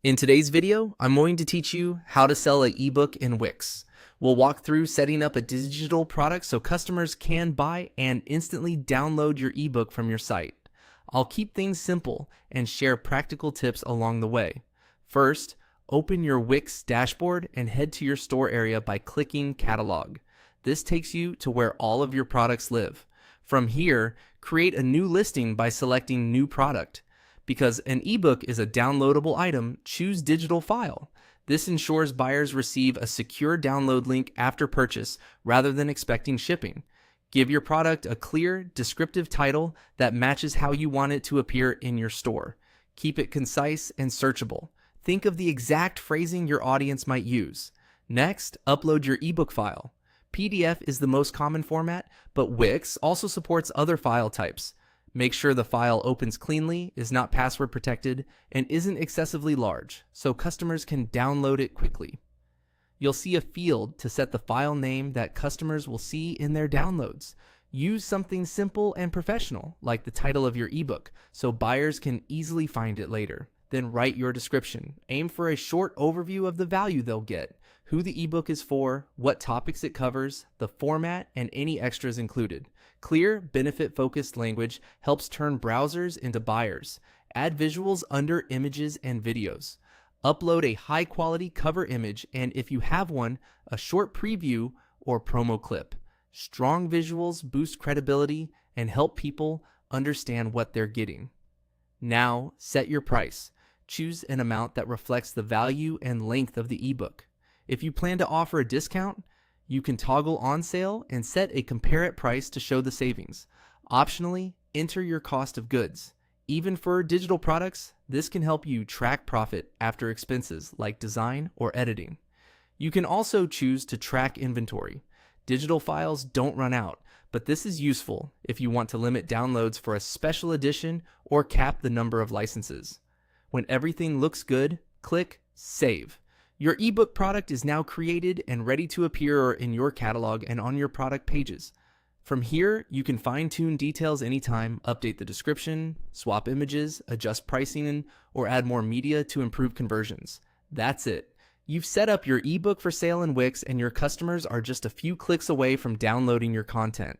In today's video, I'm going to teach you how to sell an ebook in Wix. We'll walk through setting up a digital product so customers can buy and instantly download your ebook from your site. I'll keep things simple and share practical tips along the way. First, open your Wix dashboard and head to your store area by clicking Catalog. This takes you to where all of your products live. From here, create a new listing by selecting New Product. Because an ebook is a downloadable item, choose Digital File. This ensures buyers receive a secure download link after purchase rather than expecting shipping. Give your product a clear, descriptive title that matches how you want it to appear in your store. Keep it concise and searchable. Think of the exact phrasing your audience might use. Next, upload your ebook file. PDF is the most common format, but Wix also supports other file types. Make sure the file opens cleanly, is not password protected, and isn't excessively large, so customers can download it quickly. You'll see a field to set the file name that customers will see in their downloads. Use something simple and professional, like the title of your ebook, so buyers can easily find it later. Then write your description. Aim for a short overview of the value they'll get, who the ebook is for, what topics it covers, the format, and any extras included. Clear, benefit-focused language helps turn browsers into buyers. Add visuals under images and videos. Upload a high-quality cover image, and if you have one, a short preview or promo clip. Strong visuals boost credibility and help people understand what they're getting. Now, set your price. Choose an amount that reflects the value and length of the ebook. If you plan to offer a discount, you can toggle on sale and set a compare it price to show the savings. Optionally, enter your cost of goods. Even for digital products, this can help you track profit after expenses like design or editing. You can also choose to track inventory. Digital files don't run out, but this is useful if you want to limit downloads for a special edition or cap the number of licenses. When everything looks good, click Save. Your ebook product is now created and ready to appear in your catalog and on your product pages. From here, you can fine-tune details anytime, update the description, swap images, adjust pricing, or add more media to improve conversions. That's it. You've set up your ebook for sale in Wix, and your customers are just a few clicks away from downloading your content.